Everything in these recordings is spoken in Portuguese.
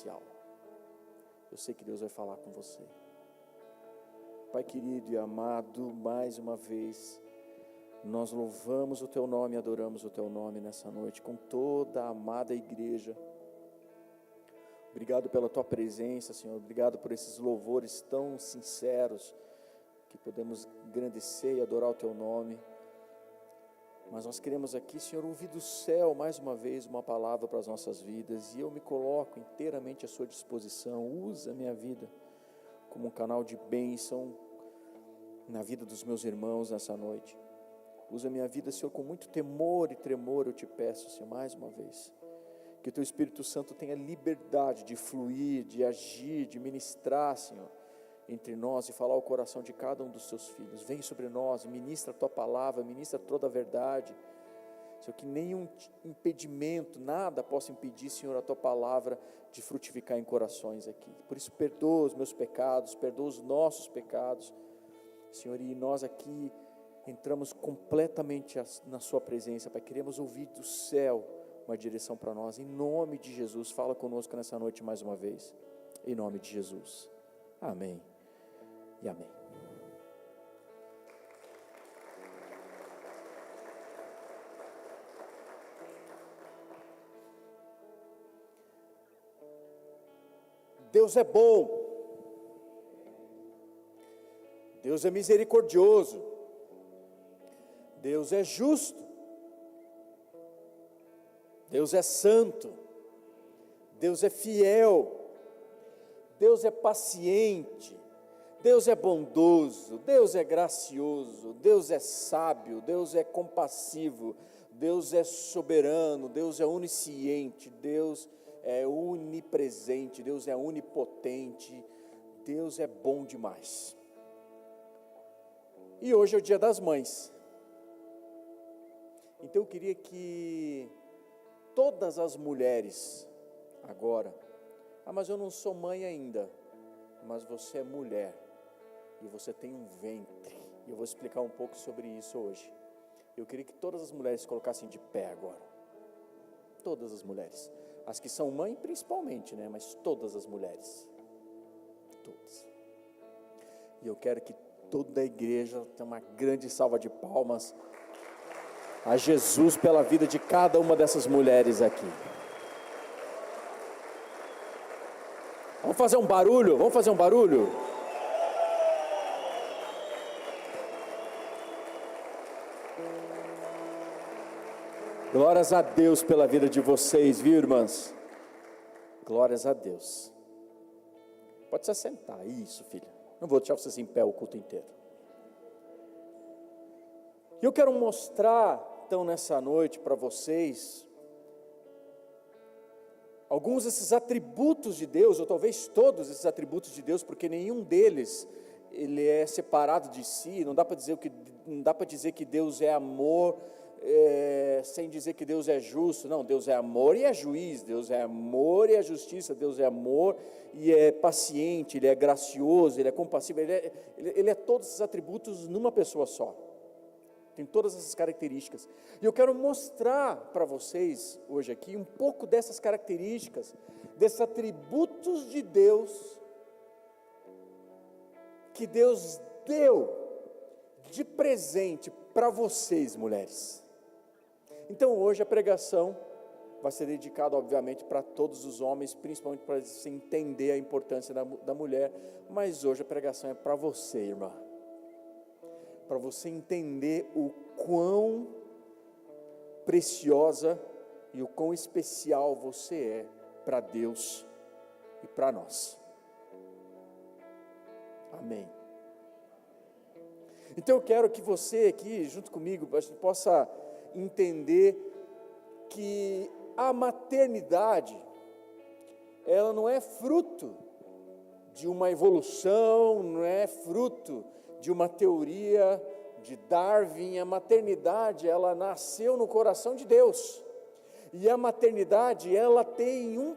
especial. Eu sei que Deus vai falar com você. Pai querido e amado, mais uma vez, nós louvamos o Teu nome e adoramos o Teu nome nessa noite, com toda a amada igreja. Obrigado pela Tua presença, Senhor. Obrigado por esses louvores tão sinceros, que podemos engrandecer e adorar o Teu nome. Mas nós queremos aqui, Senhor, ouvir do céu mais uma vez uma palavra para as nossas vidas, e eu me coloco inteiramente à sua disposição. Usa a minha vida como um canal de bênção na vida dos meus irmãos nessa noite. Usa a minha vida, Senhor, com muito temor e tremor, eu te peço, Senhor, mais uma vez, que o Teu Espírito Santo tenha liberdade de fluir, de agir, de ministrar, Senhor, entre nós e falar ao coração de cada um dos Teus filhos. Vem sobre nós, ministra a Tua palavra, ministra toda a verdade, Senhor, que nenhum impedimento, nada possa impedir, Senhor, a Tua palavra de frutificar em corações aqui. Por isso, perdoa os meus pecados, perdoa os nossos pecados, Senhor, e nós aqui entramos completamente na Sua presença, Pai. Queremos ouvir do céu uma direção para nós, em nome de Jesus. Fala conosco nessa noite mais uma vez, em nome de Jesus, amém e amém. Deus é bom, Deus é misericordioso, Deus é justo, Deus é santo, Deus é fiel, Deus é paciente, Deus é bondoso, Deus é gracioso, Deus é sábio, Deus é compassivo, Deus é soberano, Deus é onisciente, Deus é onipresente, Deus é onipotente, Deus é bom demais. E hoje é o Dia das Mães. Então eu queria que todas as mulheres agora, mas eu não sou mãe ainda, mas você é mulher e você tem um ventre, e eu vou explicar um pouco sobre isso hoje. Eu queria que todas as mulheres se colocassem de pé agora, todas as mulheres, as que são mãe principalmente, né? Mas todas as mulheres, todas. E eu quero que toda a igreja tenha uma grande salva de palmas a Jesus pela vida de cada uma dessas mulheres aqui. Vamos fazer um barulho? Vamos fazer um barulho? Glórias a Deus pela vida de vocês, viu, irmãs? Glórias a Deus. Pode se assentar, isso, filha. Não vou deixar vocês em pé o culto inteiro. E eu quero mostrar, então, nessa noite para vocês alguns desses atributos de Deus, ou talvez todos esses atributos de Deus, porque nenhum deles ele é separado de si. Não dá para dizer que Deus é amor, sem dizer que Deus é justo. Não, Deus é amor e é juiz, Deus é amor e é justiça, Deus é amor e é paciente, Ele é gracioso, Ele é compassivo, Ele é todos esses atributos numa pessoa só. Tem todas essas características. E eu quero mostrar para vocês hoje aqui um pouco dessas características, desses atributos de Deus, que Deus deu de presente para vocês, mulheres. Então hoje a pregação vai ser dedicada, obviamente, para todos os homens, principalmente para você entender a importância da mulher, mas hoje a pregação é para você, irmã, para você entender o quão preciosa e o quão especial você é para Deus e para nós. Amém. Então eu quero que você aqui, junto comigo, possa entender que a maternidade, ela não é fruto de uma evolução, não é fruto de uma teoria de Darwin. A maternidade, ela nasceu no coração de Deus, e a maternidade, ela tem um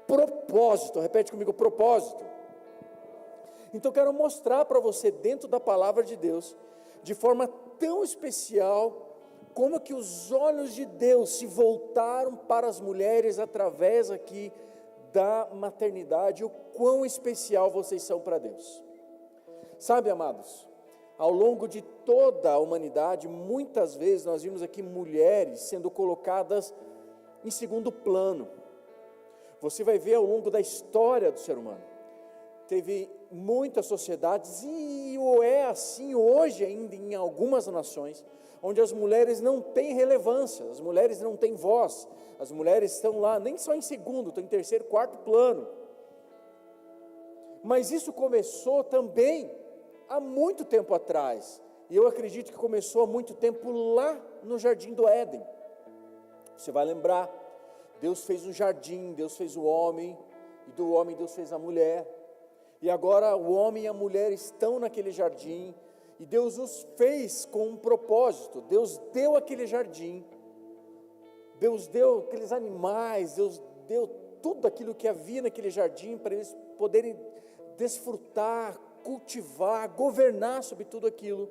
propósito. Repete comigo, propósito. Então eu quero mostrar para você, dentro da palavra de Deus, de forma tão especial, como que os olhos de Deus se voltaram para as mulheres através aqui da maternidade, o quão especial vocês são para Deus. Sabe, amados, ao longo de toda a humanidade, muitas vezes nós vimos aqui mulheres sendo colocadas em segundo plano. Você vai ver ao longo da história do ser humano, teve muitas sociedades, e é assim hoje ainda em algumas nações, onde as mulheres não têm relevância, as mulheres não têm voz, as mulheres estão lá, nem só em segundo, estão em terceiro, quarto plano. Mas isso começou também há muito tempo atrás, e eu acredito que começou há muito tempo lá no Jardim do Éden. Você vai lembrar, Deus fez um jardim, Deus fez o homem, e do homem Deus fez a mulher, e agora o homem e a mulher estão naquele jardim, e Deus os fez com um propósito. Deus deu aquele jardim, Deus deu aqueles animais, Deus deu tudo aquilo que havia naquele jardim, para eles poderem desfrutar, cultivar, governar sobre tudo aquilo.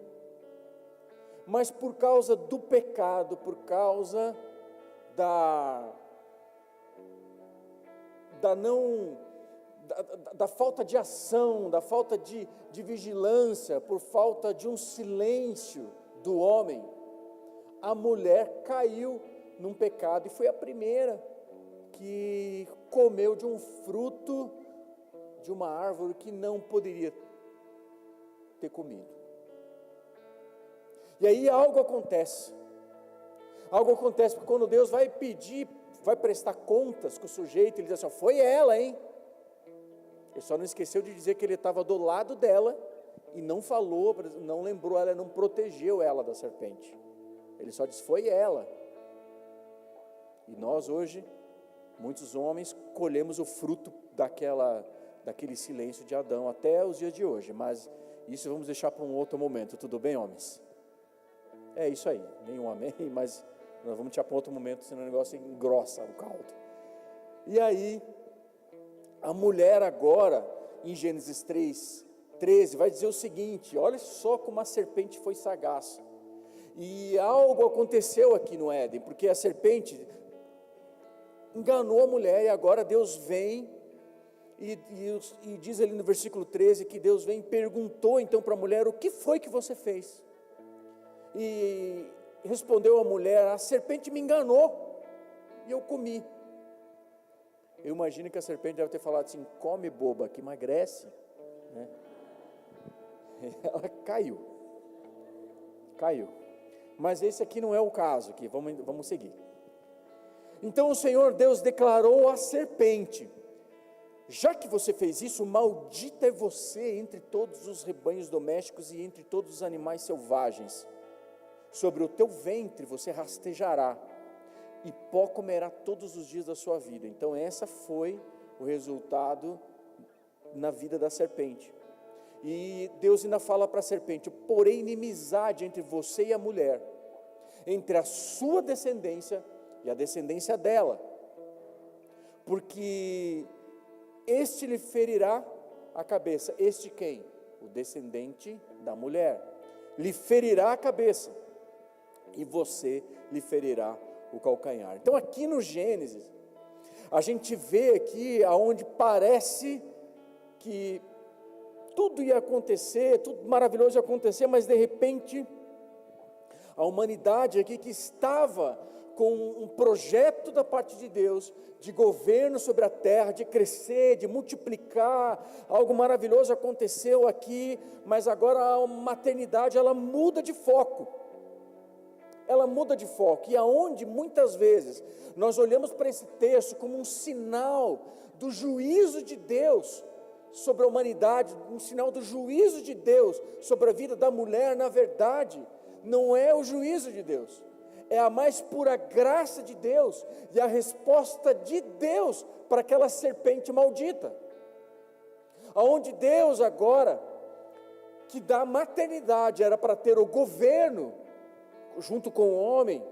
Mas por causa do pecado, por causa da falta de ação, da falta de vigilância, por falta de um silêncio do homem, a mulher caiu num pecado, e foi a primeira que comeu de um fruto de uma árvore que não poderia ter comido. E aí algo acontece, porque quando Deus vai prestar contas com o sujeito, ele diz assim: foi ela, hein? Ele só não esqueceu de dizer que ele estava do lado dela, e não falou, não lembrou ela, não protegeu ela da serpente. Ele só disse: foi ela. E nós hoje, muitos homens, colhemos o fruto daquele silêncio de Adão, até os dias de hoje, mas isso vamos deixar para um outro momento. Tudo bem, homens? É isso aí, nenhum amém, mas nós vamos deixar para outro momento, senão o negócio engrossa o caldo. E aí, a mulher agora, em Gênesis 3:13, vai dizer o seguinte: olha só como a serpente foi sagaz. E algo aconteceu aqui no Éden, porque a serpente enganou a mulher, e agora Deus vem, e diz ali no versículo 13, que Deus vem e perguntou então para a mulher: o que foi que você fez? E respondeu a mulher: a serpente me enganou, e eu comi. Eu imagino que a serpente deve ter falado assim: come, boba, que emagrece, né? Ela caiu, mas esse aqui não é o caso, aqui, vamos seguir. Então o Senhor Deus declarou à serpente: já que você fez isso, maldita é você entre todos os rebanhos domésticos e entre todos os animais selvagens. Sobre o teu ventre você rastejará, e pó comerá todos os dias da sua vida. Então essa foi o resultado na vida da serpente. E Deus ainda fala para a serpente: porém inimizade entre você e a mulher, entre a sua descendência e a descendência dela, porque este lhe ferirá a cabeça. Este quem? O descendente da mulher lhe ferirá a cabeça, e você lhe ferirá o calcanhar. Então aqui no Gênesis, a gente vê aqui aonde parece que tudo ia acontecer, tudo maravilhoso ia acontecer, mas de repente, a humanidade aqui que estava com um projeto da parte de Deus, de governo sobre a terra, de crescer, de multiplicar, algo maravilhoso aconteceu aqui, mas agora a maternidade, ela muda de foco. E aonde muitas vezes nós olhamos para esse texto como um sinal do juízo de Deus sobre a humanidade, um sinal do juízo de Deus sobre a vida da mulher, na verdade, não é o juízo de Deus, é a mais pura graça de Deus, e a resposta de Deus para aquela serpente maldita, aonde Deus agora, que da maternidade era para ter o governo, junto com o homem,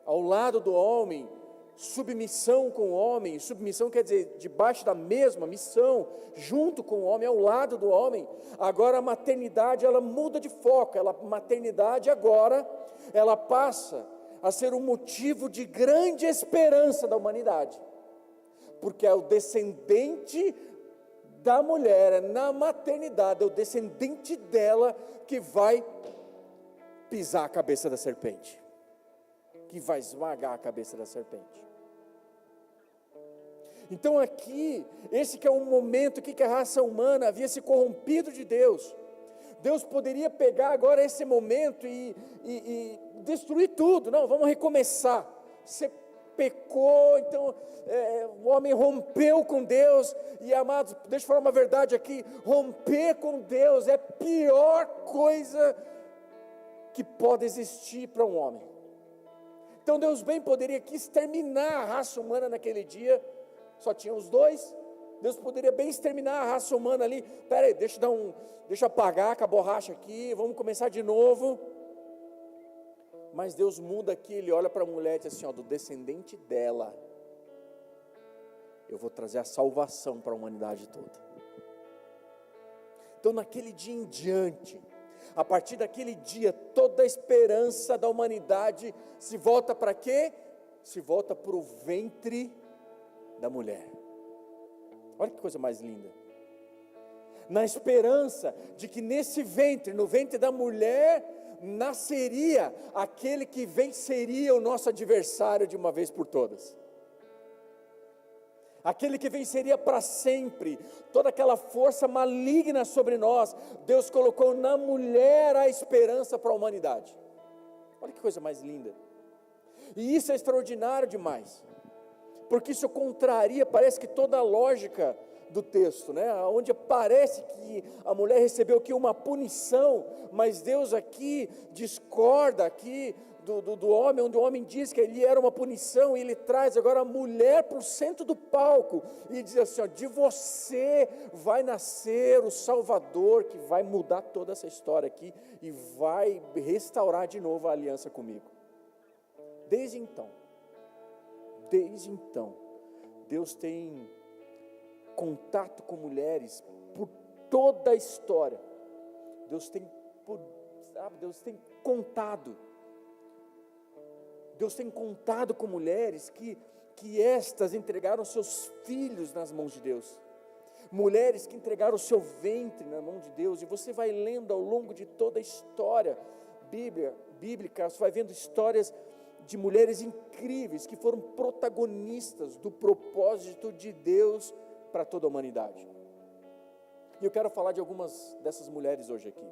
ao lado do homem, submissão com o homem, submissão quer dizer, debaixo da mesma missão, junto com o homem, ao lado do homem. Agora a maternidade, ela muda de foco, a maternidade agora, ela passa a ser um motivo de grande esperança da humanidade, porque é o descendente da mulher, na maternidade, é o descendente dela que vai pisar a cabeça da serpente, que vai esmagar a cabeça da serpente. Então aqui, esse que é um momento que a raça humana havia se corrompido de Deus. Deus poderia pegar agora esse momento e destruir tudo. Não, vamos recomeçar. Você pecou, então o homem rompeu com Deus. E amados, deixa eu falar uma verdade aqui: romper com Deus é a pior coisa que pode existir para um homem. Então Deus bem poderia aqui exterminar a raça humana naquele dia. Só tinha os dois. Deus poderia bem exterminar a raça humana ali. Pera aí, deixa eu apagar com a borracha aqui, vamos começar de novo. Mas Deus muda aqui, Ele olha para a mulher e diz assim, do descendente dela, eu vou trazer a salvação para a humanidade toda. Então naquele dia em diante, a partir daquele dia, toda a esperança da humanidade se volta para quê? Se volta para o ventre da mulher. Olha que coisa mais linda. Na esperança de que nesse ventre, no ventre da mulher, nasceria aquele que venceria o nosso adversário de uma vez por todas. Aquele que venceria para sempre toda aquela força maligna sobre nós. Deus colocou na mulher a esperança para a humanidade. Olha que coisa mais linda. E isso é extraordinário demais, porque isso contraria, parece que toda a lógica do texto, né? Onde parece que a mulher recebeu aqui uma punição, mas Deus aqui discorda aqui do homem, onde o homem diz que ele era uma punição, e ele traz agora a mulher para o centro do palco, e diz assim, de você vai nascer o Salvador, que vai mudar toda essa história aqui, e vai restaurar de novo a aliança comigo. Desde então, Deus tem contato com mulheres por toda a história. Deus tem contado com mulheres que estas entregaram seus filhos nas mãos de Deus. Mulheres que entregaram o seu ventre na mão de Deus. E você vai lendo ao longo de toda a história bíblica, você vai vendo histórias de mulheres incríveis que foram protagonistas do propósito de Deus para toda a humanidade. E eu quero falar de algumas dessas mulheres hoje aqui,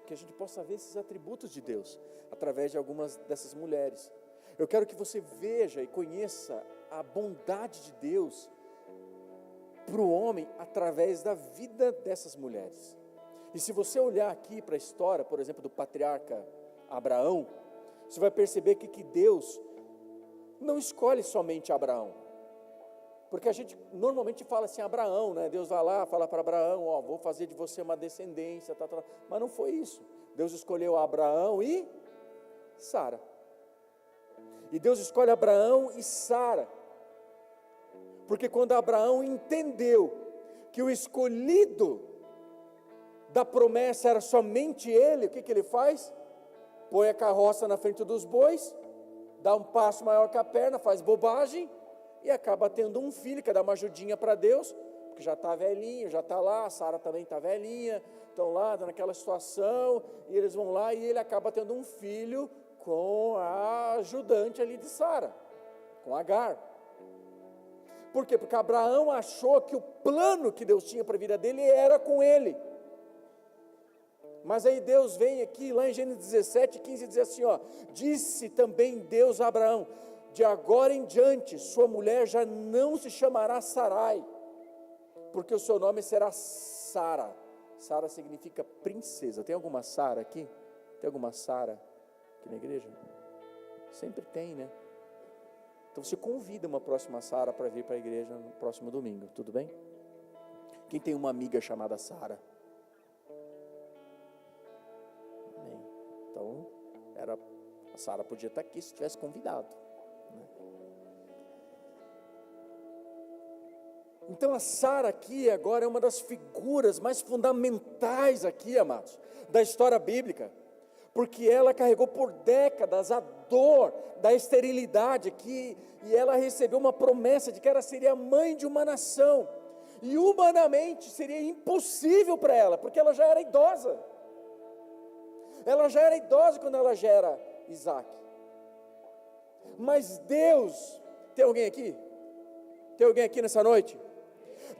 que a gente possa ver esses atributos de Deus através de algumas dessas mulheres. Eu quero que você veja e conheça a bondade de Deus para o homem através da vida dessas mulheres. E se você olhar aqui para a história, por exemplo, do patriarca Abraão, você vai perceber que Deus não escolhe somente Abraão, porque a gente normalmente fala assim, Abraão, né? Deus vai lá, fala para Abraão, vou fazer de você uma descendência, mas não foi isso. Deus escolheu Abraão e Sara, e Deus escolhe Abraão e Sara, porque quando Abraão entendeu que o escolhido da promessa era somente ele, o que ele faz? Põe a carroça na frente dos bois, dá um passo maior que a perna, faz bobagem, e acaba tendo um filho, que dá uma ajudinha para Deus, porque já está velhinho, já está lá, a Sara também está velhinha, estão lá naquela situação, e eles vão lá, e ele acaba tendo um filho com a ajudante ali de Sara, com Agar. Por quê? Porque Abraão achou que o plano que Deus tinha para a vida dele era com ele. Mas aí Deus vem aqui, lá em Gênesis 17, 15, diz assim, disse também Deus a Abraão, de agora em diante, sua mulher já não se chamará Sarai, porque o seu nome será Sara. Sara significa princesa. Tem alguma Sara aqui? Tem alguma Sara aqui na igreja? Sempre tem, né? Então você convida uma próxima Sara para vir para a igreja no próximo domingo, tudo bem? Quem tem uma amiga chamada Sara? Então, a Sara podia estar aqui se tivesse convidado, né? Então a Sara aqui agora é uma das figuras mais fundamentais aqui, amados, da história bíblica, porque ela carregou por décadas a dor da esterilidade aqui, e ela recebeu uma promessa de que ela seria mãe de uma nação, e humanamente seria impossível para ela, porque ela já era idosa. Ela já era idosa quando ela gera Isaac. Mas Deus, tem alguém aqui? Tem alguém aqui nessa noite?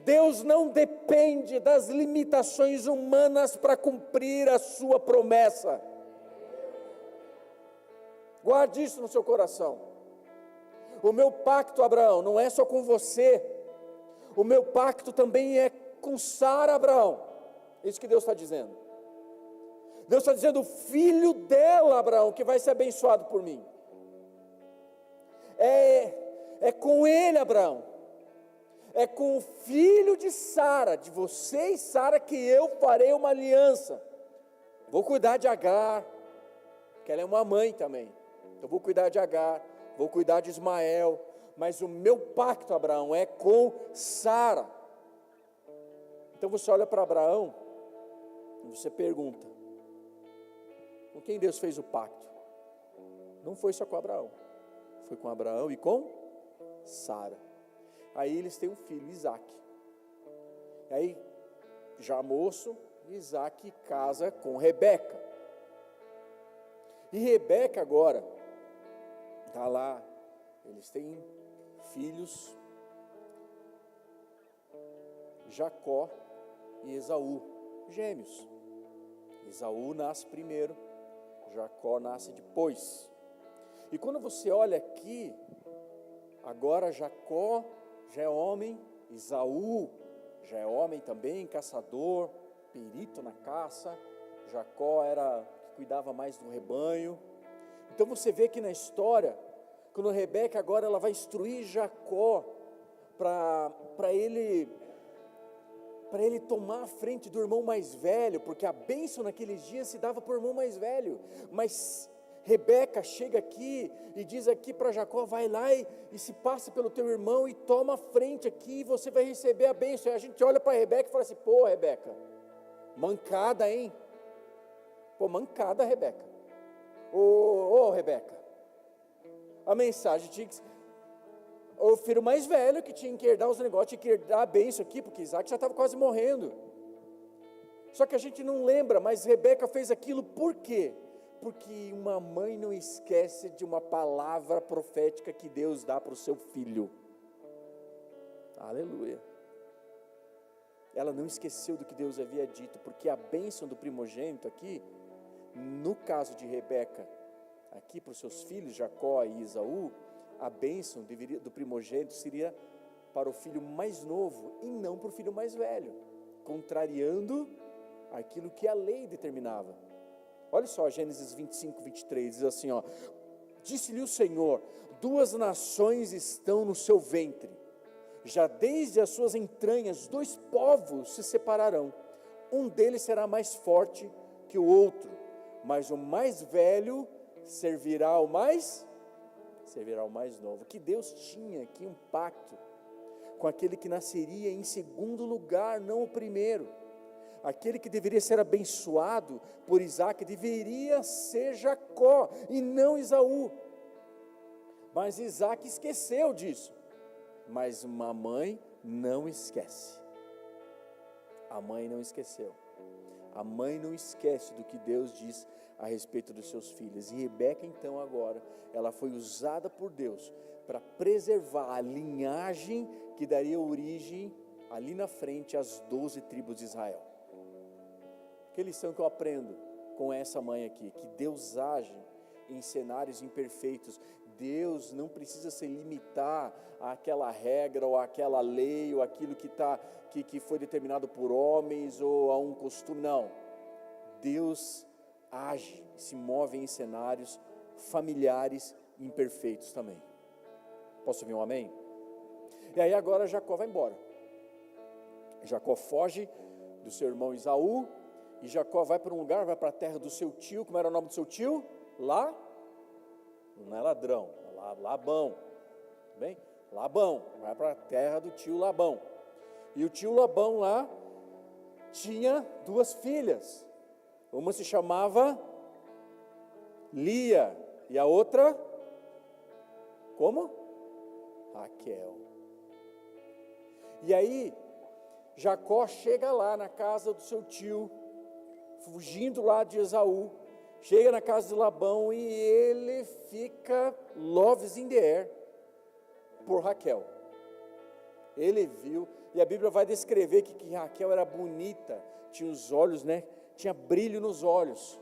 Deus não depende das limitações humanas para cumprir a sua promessa. Guarde isso no seu coração. O meu pacto, Abraão, não é só com você. O meu pacto também é com Sara, Abraão. Isso que Deus está dizendo. Deus está dizendo, o filho dela, Abraão, que vai ser abençoado por mim. É com ele, Abraão. É com o filho de Sara, de você e Sara, que eu farei uma aliança. Vou cuidar de Agar, que ela é uma mãe também. Eu vou cuidar de Agar, vou cuidar de Ismael, mas o meu pacto, Abraão, é com Sara. Então você olha para Abraão e você pergunta, com quem Deus fez o pacto? Não foi só com Abraão, foi com Abraão e com Sara. Aí eles têm um filho, Isaac. Aí, já moço, Isaac casa com Rebeca. E Rebeca agora está lá, eles têm filhos, Jacó e Esaú, gêmeos. Esaú nasce primeiro, Jacó nasce depois. E quando você olha aqui, agora Jacó já é homem, Esaú já é homem também, caçador, perito na caça. Jacó cuidava mais do rebanho. Então você vê que na história, quando Rebeca agora ela vai instruir Jacó para ele tomar a frente do irmão mais velho, porque a bênção naqueles dias se dava para o irmão mais velho. Mas Rebeca chega aqui e diz aqui para Jacó, vai lá e se passa pelo teu irmão e toma a frente aqui, e você vai receber a bênção. E a gente olha para Rebeca e fala assim, pô, Rebeca, mancada, hein? Pô, mancada, Rebeca. Ô, Rebeca, a mensagem tinha que ser, o filho mais velho que tinha que herdar os negócios, tinha que herdar a bênção aqui, porque Isaac já estava quase morrendo. Só que a gente não lembra, mas Rebeca fez aquilo por quê? Porque uma mãe não esquece de uma palavra profética que Deus dá para o seu filho. Aleluia. Ela não esqueceu do que Deus havia dito, porque a bênção do primogênito aqui, no caso de Rebeca, aqui para os seus filhos, Jacó e Esaú, a bênção do primogênito seria para o filho mais novo e não para o filho mais velho, contrariando aquilo que a lei determinava. Olha só, Gênesis 25, 23, diz assim, ó, disse-lhe o Senhor, 2 nações estão no seu ventre, já desde as suas entranhas 2 povos se separarão, um deles será mais forte que o outro, mas o mais velho servirá ao mais novo. Que Deus tinha aqui um pacto com aquele que nasceria em segundo lugar, não o primeiro. Aquele que deveria ser abençoado por Isaac deveria ser Jacó e não Esaú. Mas Isaac esqueceu disso. Mas uma mãe não esquece. A mãe não esqueceu. A mãe não esquece do que Deus diz a respeito dos seus filhos. E Rebeca então agora, ela foi usada por Deus para preservar a linhagem que daria origem ali na frente às 12 tribos de Israel. Que lição que eu aprendo com essa mãe aqui? Que Deus age em cenários imperfeitos. Deus não precisa se limitar àquela regra ou àquela lei ou aquilo que foi determinado por homens ou a um costume. Não. Deus age, se move em cenários familiares imperfeitos também. Posso ouvir um amém? E aí agora Jacó vai embora. Jacó foge do seu irmão Esaú. E Jacó vai para um lugar, vai para a terra do seu tio. Como era o nome do seu tio? Lá? Não é ladrão, é Labão. Bem? Labão, vai para a terra do tio Labão. E o tio Labão lá tinha 2 filhas. Uma se chamava Lia. E a outra? Como? Raquel. E aí, Jacó chega lá na casa do seu tio, fugindo lá de Esaú, chega na casa de Labão e ele fica loves in the air por Raquel. Ele viu, e a Bíblia vai descrever que Raquel era bonita, tinha os olhos, né? Tinha brilho nos olhos.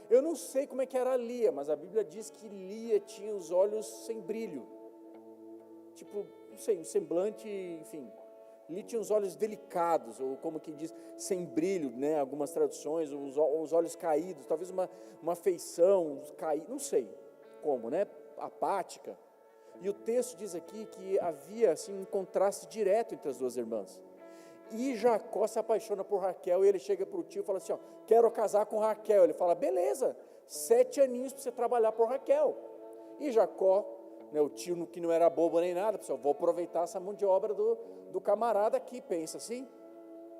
Eu não sei como é que era Lia, mas a Bíblia diz que Lia tinha os olhos sem brilho. Tipo, não sei, um semblante, enfim. Lia tinha os olhos delicados, ou como que diz, sem brilho, né? Algumas traduções, os olhos caídos, talvez uma feição caída, não sei como, né? Apática. E o texto diz aqui que havia assim, um contraste direto entre as duas irmãs. E Jacó se apaixona por Raquel e ele chega para o tio e fala assim, ó, quero casar com Raquel. Ele fala, beleza, 7 aninhos para você trabalhar por Raquel. E Jacó, né, o tio que não era bobo nem nada, pessoal, vou aproveitar essa mão de obra do camarada aqui, pensa assim,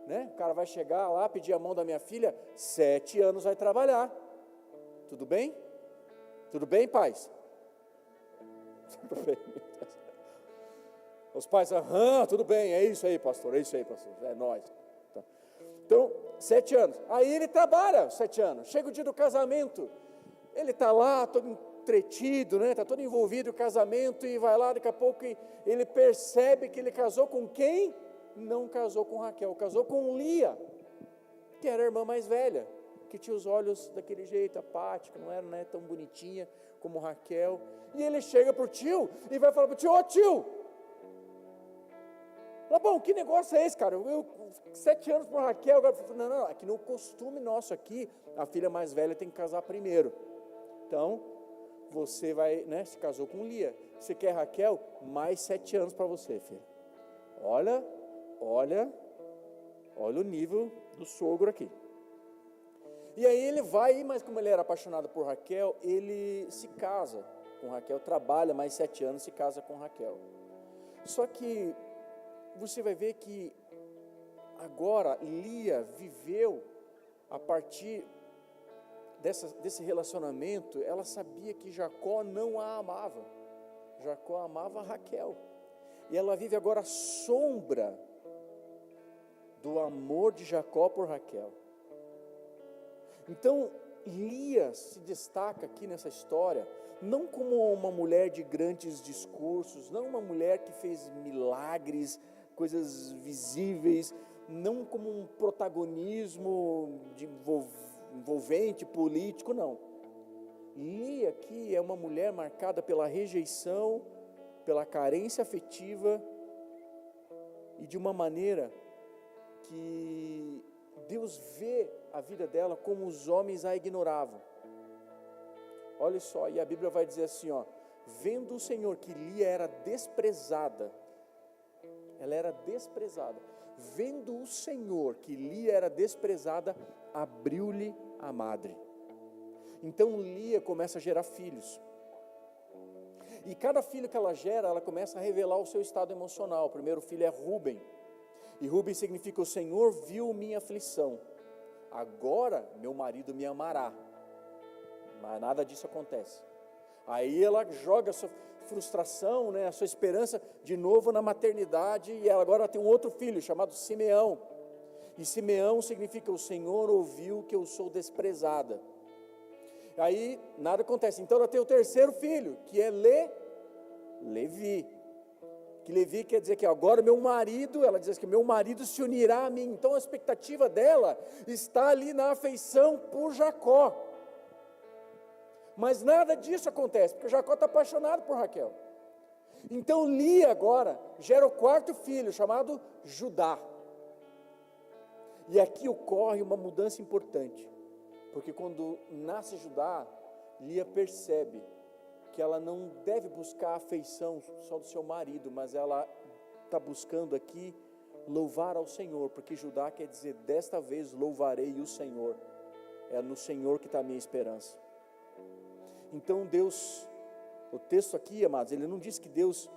né? O cara vai chegar lá, pedir a mão da minha filha, 7 anos vai trabalhar. Tudo bem? Tudo bem, pais? Tudo bem. Os pais, tudo bem, é isso aí, pastor, é nóis. Tá. Então, 7 anos. Aí ele trabalha 7 anos. Chega o dia do casamento. Ele está lá, todo entretido, né? Está todo envolvido no casamento e vai lá, daqui a pouco ele percebe que ele casou com quem? Não casou com Raquel, casou com Lia, que era a irmã mais velha, que tinha os olhos daquele jeito, apática, não era, né, tão bonitinha como Raquel. E ele chega para o tio e vai falar para o tio, ô tio, Labão, que negócio é esse, cara? Eu 7 anos por Raquel, agora não, aqui no costume nosso aqui, a filha mais velha tem que casar primeiro. Então, você vai, né, se casou com Lia. Você quer Raquel? Mais 7 anos para você, filho. Olha o nível do sogro aqui. E aí ele vai, mas como ele era apaixonado por Raquel, ele se casa com Raquel, trabalha mais 7 anos, se casa com Raquel. Só que você vai ver que agora Lia viveu a partir desse relacionamento, ela sabia que Jacó não a amava. Jacó amava Raquel. E ela vive agora a sombra do amor de Jacó por Raquel. Então, Lia se destaca aqui nessa história, não como uma mulher de grandes discursos, não uma mulher que fez milagres, coisas visíveis, não como um protagonismo envolvente, político, não. Lia aqui é uma mulher marcada pela rejeição, pela carência afetiva e de uma maneira que Deus vê a vida dela como os homens a ignoravam. Olha só, e a Bíblia vai dizer assim, ó, vendo o Senhor que Lia era desprezada, ela era desprezada, vendo o Senhor que Lia era desprezada, abriu-lhe a madre. Então Lia começa a gerar filhos, e cada filho que ela gera, ela começa a revelar o seu estado emocional. O primeiro filho é Rúben, e Rúben significa o Senhor viu minha aflição, agora meu marido me amará. Mas nada disso acontece. Aí ela joga a sua frustração, né, a sua esperança de novo na maternidade, e ela agora tem um outro filho chamado Simeão. E Simeão significa o Senhor ouviu que eu sou desprezada. Aí nada acontece. Então ela tem o terceiro filho, que é Levi. Que Levi quer dizer que agora meu marido, ela diz que meu marido se unirá a mim. Então a expectativa dela está ali na afeição por Jacó. Mas nada disso acontece, porque Jacó está apaixonado por Raquel. Então Lia agora gera o quarto filho, chamado Judá. E aqui ocorre uma mudança importante, porque quando nasce Judá, Lia percebe que ela não deve buscar a afeição só do seu marido, mas ela está buscando aqui louvar ao Senhor, porque Judá quer dizer, desta vez louvarei o Senhor. É no Senhor que está a minha esperança. Então Deus, o texto aqui, amados, ele não diz que Deus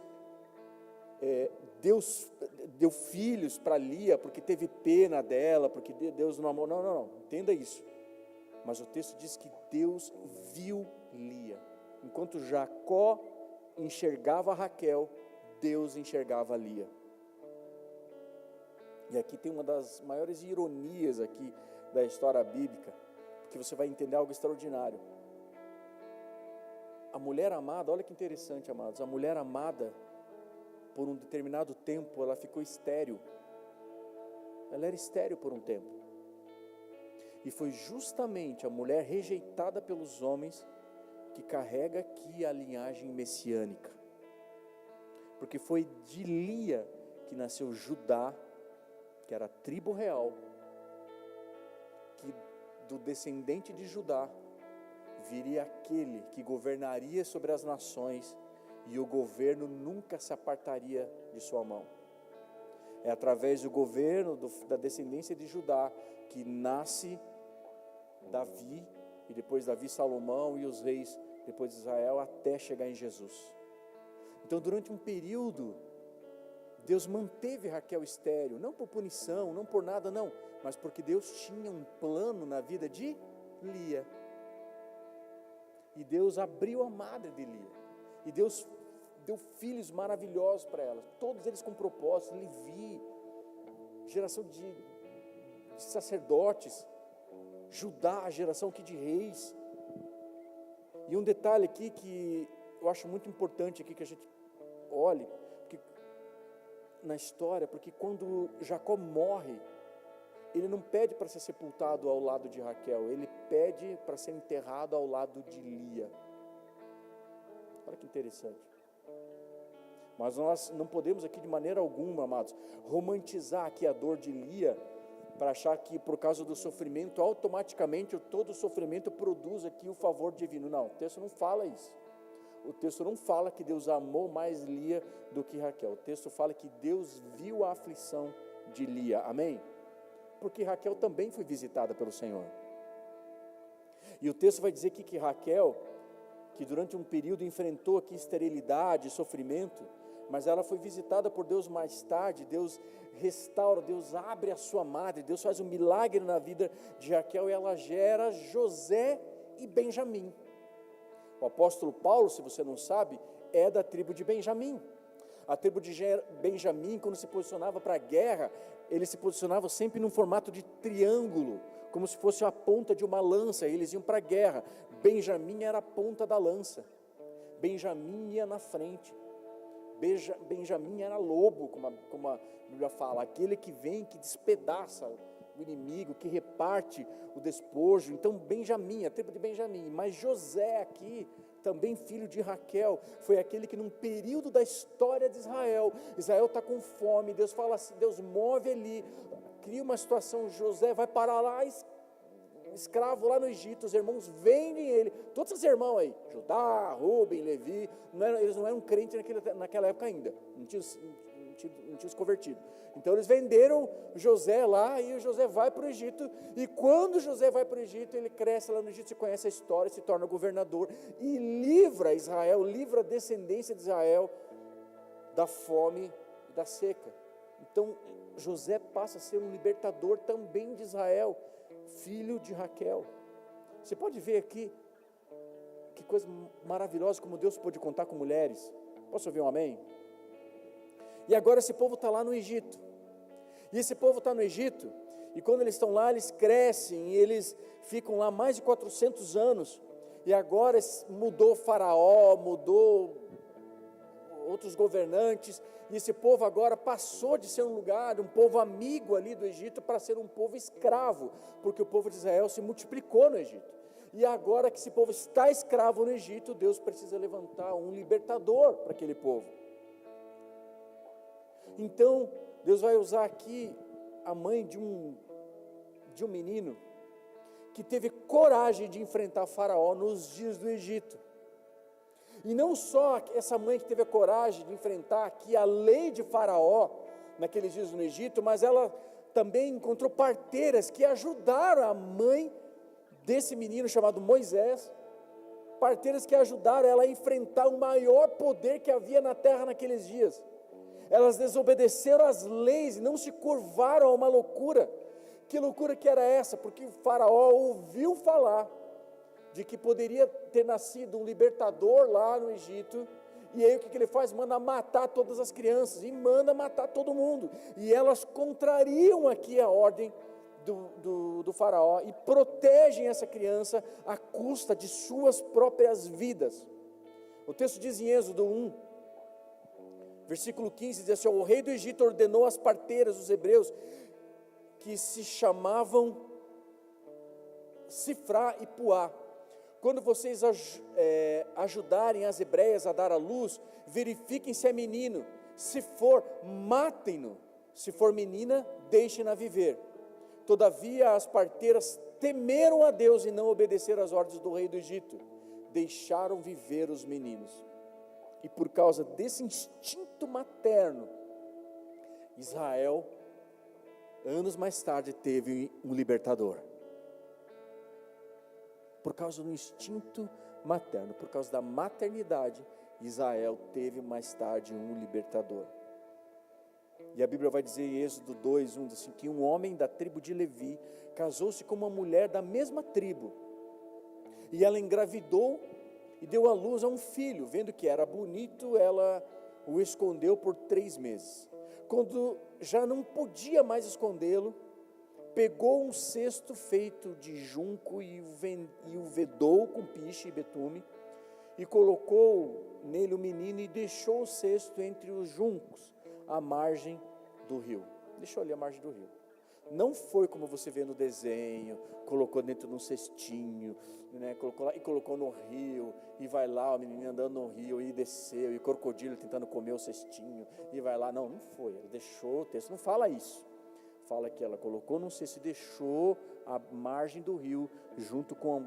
deu filhos para Lia porque teve pena dela, porque Deus não amou, não, entenda isso. Mas o texto diz que Deus viu Lia. Enquanto Jacó enxergava Raquel, Deus enxergava Lia. E aqui tem uma das maiores ironias aqui da história bíblica, porque você vai entender algo extraordinário. A mulher amada, olha que interessante, amados, a mulher amada, por um determinado tempo, ela ficou estéril. Ela era estéril por um tempo. E foi justamente a mulher rejeitada pelos homens que carrega aqui a linhagem messiânica. Porque foi de Lia que nasceu Judá, que era a tribo real, que do descendente de Judá viria aquele que governaria sobre as nações, e o governo nunca se apartaria de sua mão. É através do governo da descendência de Judá que nasce Davi, e depois Davi, Salomão e os reis depois de Israel, até chegar em Jesus. Então, durante um período, Deus manteve Raquel estéril, não por punição, não por nada, não, mas porque Deus tinha um plano na vida de Lia. E Deus abriu a madre de Lia, e Deus deu filhos maravilhosos para ela, todos eles com propósito. Levi, geração de sacerdotes, Judá, a geração aqui de reis. E um detalhe aqui que eu acho muito importante aqui que a gente olhe, porque, na história, porque quando Jacó morre, ele não pede para ser sepultado ao lado de Raquel, ele pede para ser enterrado ao lado de Lia. Olha que interessante. Mas nós não podemos aqui de maneira alguma, amados, romantizar aqui a dor de Lia, para achar que por causa do sofrimento, automaticamente todo sofrimento produz aqui o favor divino. Não, o texto não fala isso. O texto não fala que Deus amou mais Lia do que Raquel. O texto fala que Deus viu a aflição de Lia. Amém? Porque Raquel também foi visitada pelo Senhor. E o texto vai dizer aqui que Raquel, que durante um período enfrentou aqui esterilidade, sofrimento, mas ela foi visitada por Deus mais tarde. Deus restaura, Deus abre a sua madre, Deus faz um milagre na vida de Raquel, e ela gera José e Benjamim. O apóstolo Paulo, se você não sabe, é da tribo de Benjamim. A tribo de Benjamim, quando se posicionava para a guerra, eles se posicionavam sempre num formato de triângulo, como se fosse a ponta de uma lança, e eles iam para a guerra. Benjamim era a ponta da lança, Benjamim ia na frente. Benjamim era lobo, como a Bíblia fala, aquele que vem, que despedaça o inimigo, que reparte o despojo. Então Benjamim, a tribo de Benjamim. Mas José aqui, também filho de Raquel, foi aquele que num período da história de Israel está com fome, Deus fala assim, Deus move ali, cria uma situação, José vai parar lá, escravo lá no Egito, os irmãos vendem ele, todos os irmãos aí, Judá, Rubem, Levi, eles não eram crentes naquela época ainda, não tinham se convertido. Então eles venderam José lá, e o José vai para o Egito, e quando José vai para o Egito, ele cresce lá no Egito, se conhece a história, se torna governador, e livra Israel, livra a descendência de Israel da fome e da seca. Então José passa a ser um libertador também de Israel, filho de Raquel. Você pode ver aqui que coisa maravilhosa, como Deus pôde contar com mulheres. Posso ouvir um amém? E agora esse povo está lá no Egito, e esse povo está no Egito, e quando eles estão lá, eles crescem, e eles ficam lá mais de 400 anos, e agora mudou Faraó, mudou outros governantes, e esse povo agora passou de ser um povo amigo ali do Egito, para ser um povo escravo, porque o povo de Israel se multiplicou no Egito, e agora que esse povo está escravo no Egito, Deus precisa levantar um libertador para aquele povo. Então Deus vai usar aqui a mãe de um menino, que teve coragem de enfrentar Faraó nos dias do Egito. E não só essa mãe que teve a coragem de enfrentar aqui a lei de Faraó, naqueles dias no Egito, mas ela também encontrou parteiras que ajudaram a mãe desse menino chamado Moisés, parteiras que ajudaram ela a enfrentar o maior poder que havia na terra naqueles dias. Elas desobedeceram às leis e não se curvaram a uma loucura Que loucura que era essa? Porque o faraó ouviu falar de que poderia ter nascido um libertador lá no Egito, e aí o que ele faz? Manda matar todas as crianças, e manda matar todo mundo, e elas contrariam aqui a ordem do faraó, e protegem essa criança à custa de suas próprias vidas. O texto diz em Êxodo 1, versículo 15, diz assim: o rei do Egito ordenou às parteiras, os hebreus, que se chamavam Sifrá e Puá: quando vocês ajudarem as hebreias a dar à luz, verifiquem se é menino, se for, matem-no, se for menina, deixem-na viver. Todavia as parteiras temeram a Deus e não obedeceram às ordens do rei do Egito, deixaram viver os meninos. E por causa desse instinto materno, Israel, anos mais tarde, teve um libertador. Por causa do instinto materno, por causa da maternidade, Israel teve mais tarde um libertador. E a Bíblia vai dizer em Êxodo 2:1, assim, que um homem da tribo de Levi casou-se com uma mulher da mesma tribo, e ela engravidou e deu à luz a um filho. Vendo que era bonito, ela o escondeu por 3 meses. Quando já não podia mais escondê-lo, pegou um cesto feito de junco e o vedou com piche e betume, e colocou nele o menino e deixou o cesto entre os juncos, à margem do rio. Deixou ali à margem do rio. Não foi como você vê no desenho, colocou dentro de um cestinho, né, colocou lá, e colocou no rio, e vai lá o menino andando no rio, e desceu, e o crocodilo tentando comer o cestinho, e vai lá. Não, não foi, ela deixou, o texto não fala isso. Fala que ela colocou num cesto e deixou à margem do rio, junto com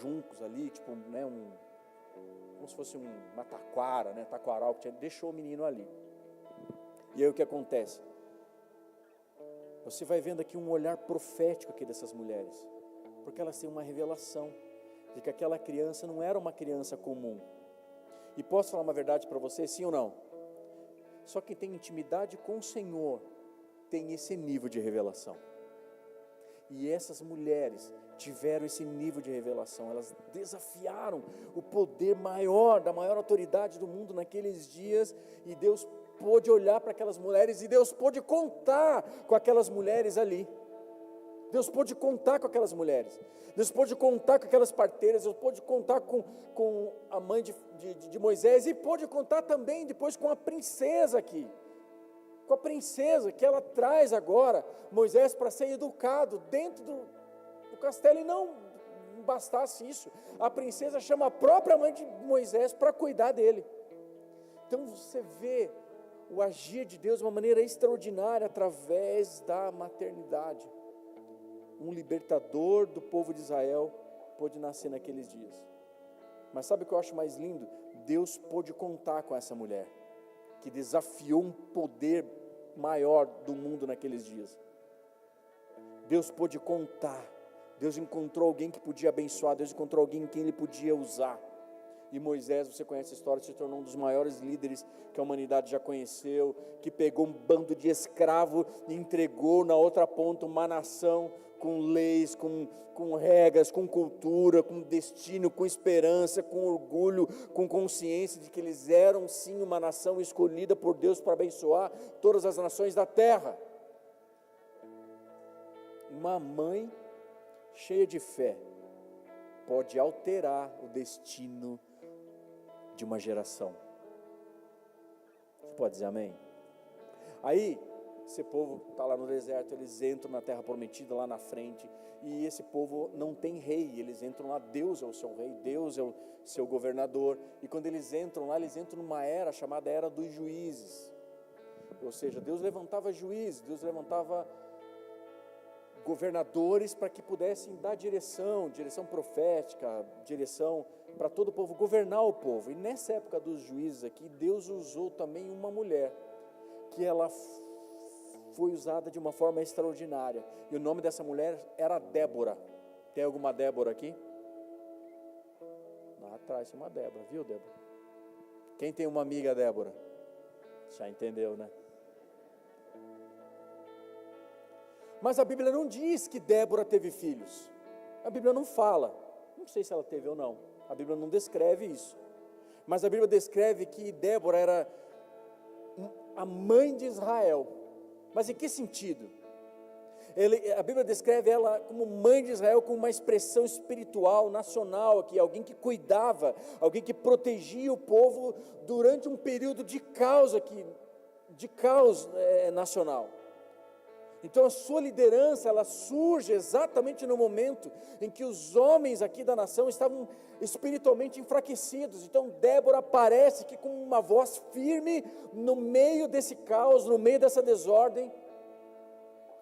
juncos ali, tipo, né, como se fosse uma taquara, né, taquaral, que tinha, deixou o menino ali. E aí o que acontece? Você vai vendo aqui um olhar profético aqui dessas mulheres, porque elas têm uma revelação de que aquela criança não era uma criança comum. E posso falar uma verdade para você, sim ou não? Só quem tem intimidade com o Senhor tem esse nível de revelação. E essas mulheres tiveram esse nível de revelação. Elas desafiaram o poder maior, da maior autoridade do mundo naqueles dias, e Deus pôde olhar para aquelas mulheres, e Deus pôde contar com aquelas mulheres ali. Deus pôde contar com aquelas mulheres, Deus pôde contar com aquelas parteiras, Deus pôde contar com a mãe de Moisés, e pôde contar também depois com a princesa aqui, com a princesa que ela traz agora Moisés para ser educado dentro do castelo. E não bastasse isso, a princesa chama a própria mãe de Moisés para cuidar dele. Então você vê o agir de Deus de uma maneira extraordinária através da maternidade. Um libertador do povo de Israel pôde nascer naqueles dias. Mas sabe o que eu acho mais lindo? Deus pôde contar com essa mulher, que desafiou um poder maior do mundo naqueles dias. Deus pôde contar. Deus encontrou alguém que podia abençoar. Deus encontrou alguém em quem Ele podia usar. E Moisés, você conhece a história, se tornou um dos maiores líderes que a humanidade já conheceu, que pegou um bando de escravo e entregou na outra ponta uma nação com leis, com regras, com cultura, com destino, com esperança, com orgulho, com consciência de que eles eram sim uma nação escolhida por Deus para abençoar todas as nações da terra. Uma mãe cheia de fé pode alterar o destino de uma geração. Você pode dizer amém? Aí, esse povo está lá no deserto, eles entram na terra prometida lá na frente, e esse povo não tem rei, eles entram lá, Deus é o seu rei, Deus é o seu governador, e quando eles entram lá, eles entram numa era chamada era dos juízes, ou seja, Deus levantava juízes, Deus levantava governadores para que pudessem dar direção profética, direção para todo o povo, governar o povo. E nessa época dos juízes aqui, Deus usou também uma mulher, que ela foi usada de uma forma extraordinária, e o nome dessa mulher era Débora. Tem alguma Débora aqui? Lá atrás tem uma Débora, viu, Débora? Quem tem uma amiga Débora? Já entendeu, né? Mas a Bíblia não diz que Débora teve filhos. A Bíblia não fala. Não sei se ela teve ou não. A Bíblia não descreve isso. Mas a Bíblia descreve que Débora era a mãe de Israel. Mas em que sentido? A Bíblia descreve ela como mãe de Israel, com uma expressão espiritual, nacional aqui, alguém que cuidava, alguém que protegia o povo durante um período de caos aqui, nacional. Então a sua liderança, ela surge exatamente no momento em que os homens aqui da nação estavam espiritualmente enfraquecidos. Então Débora aparece aqui com uma voz firme no meio desse caos, no meio dessa desordem.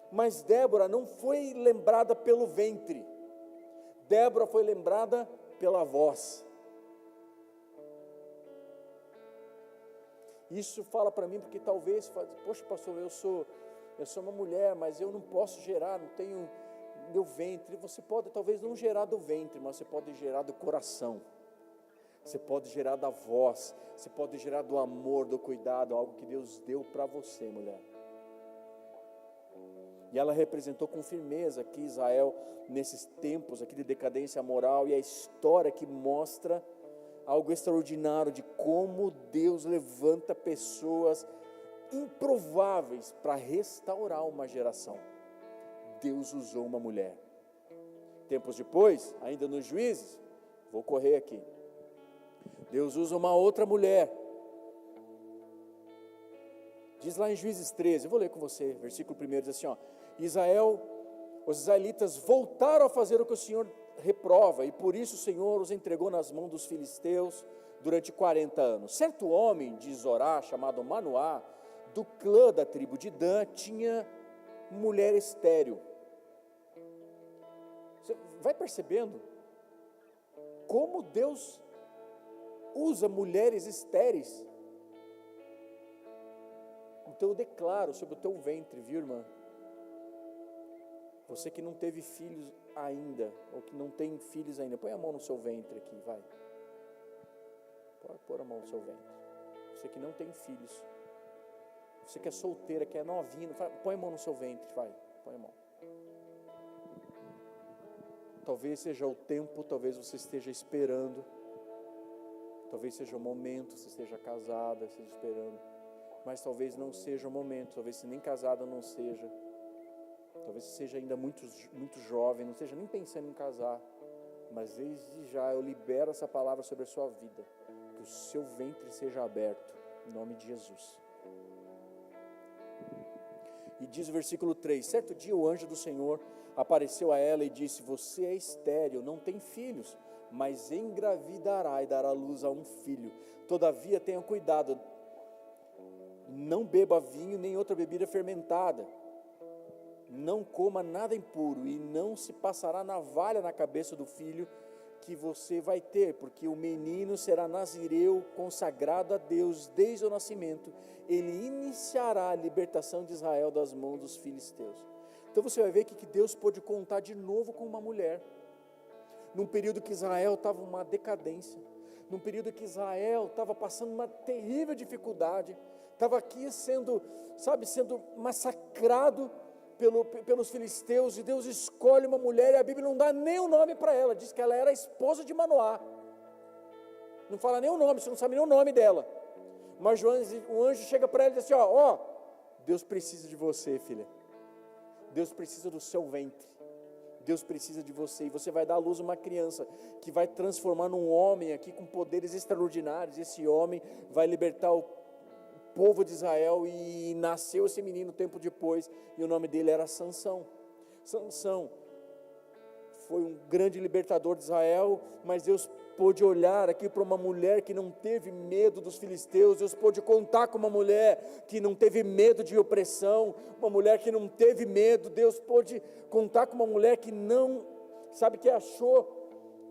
Mas Débora não foi lembrada pelo ventre, Débora foi lembrada pela voz. Isso fala para mim, porque talvez, poxa pastor, eu sou uma mulher, mas eu não posso gerar, não tenho meu ventre. Você pode talvez não gerar do ventre, mas você pode gerar do coração, você pode gerar da voz, você pode gerar do amor, do cuidado, algo que Deus deu para você, mulher. E ela representou com firmeza aqui Israel nesses tempos aqui de decadência moral, e a história que mostra algo extraordinário de como Deus levanta pessoas improváveis para restaurar uma geração. Deus usou uma mulher. Tempos depois, ainda nos Juízes, vou correr aqui, Deus usa uma outra mulher. Diz lá em Juízes 13, eu vou ler com você, versículo 1, diz assim, os israelitas voltaram a fazer o que o Senhor reprova, e por isso o Senhor os entregou nas mãos dos filisteus durante 40 anos. Certo homem de Zorá, chamado Manoá, do clã da tribo de Dan, tinha mulher estéril. Você vai percebendo como Deus usa mulheres estéreis? Então eu declaro sobre o teu ventre, viu, irmã? Você que não teve filhos ainda, ou que não tem filhos ainda, põe a mão no seu ventre aqui, vai. Pode pôr a mão no seu ventre. Você que não tem filhos, você que é solteira, que é novinha, põe a mão no seu ventre, vai, põe a mão. Talvez seja o tempo, talvez você esteja esperando, talvez seja o momento, você esteja casada, esteja esperando, mas talvez não seja o momento, talvez se nem casada não seja. Talvez seja ainda muito jovem, não esteja nem pensando em casar, mas desde já eu libero essa palavra sobre a sua vida, que o seu ventre seja aberto, em nome de Jesus. E diz o versículo 3, certo dia o anjo do Senhor apareceu a ela e disse, você é estéril, não tem filhos, mas engravidará e dará luz a um filho, todavia tenha cuidado, não beba vinho nem outra bebida fermentada, não coma nada impuro, e não se passará navalha na cabeça do filho que você vai ter, porque o menino será nazireu, consagrado a Deus desde o nascimento. Ele iniciará a libertação de Israel das mãos dos filisteus. Então você vai ver que Deus pôde contar de novo com uma mulher, num período que Israel estava uma decadência, num período que Israel estava passando uma terrível dificuldade, estava aqui sendo massacrado pelos filisteus, e Deus escolhe uma mulher, e a Bíblia não dá nem o nome para ela, diz que ela era a esposa de Manoá, não fala nem o nome, você não sabe nem o nome dela, mas o anjo chega para ela e diz assim, Deus precisa de você, filha, Deus precisa do seu ventre, Deus precisa de você, e você vai dar à luz uma criança, que vai transformar num homem aqui, com poderes extraordinários, esse homem vai libertar o povo de Israel, e nasceu esse menino tempo depois, e o nome dele era Sansão. Sansão foi um grande libertador de Israel, mas Deus pôde olhar aqui para uma mulher que não teve medo dos filisteus, Deus pôde contar com uma mulher que não teve medo de opressão, uma mulher que não teve medo, Deus pôde contar com uma mulher que que achou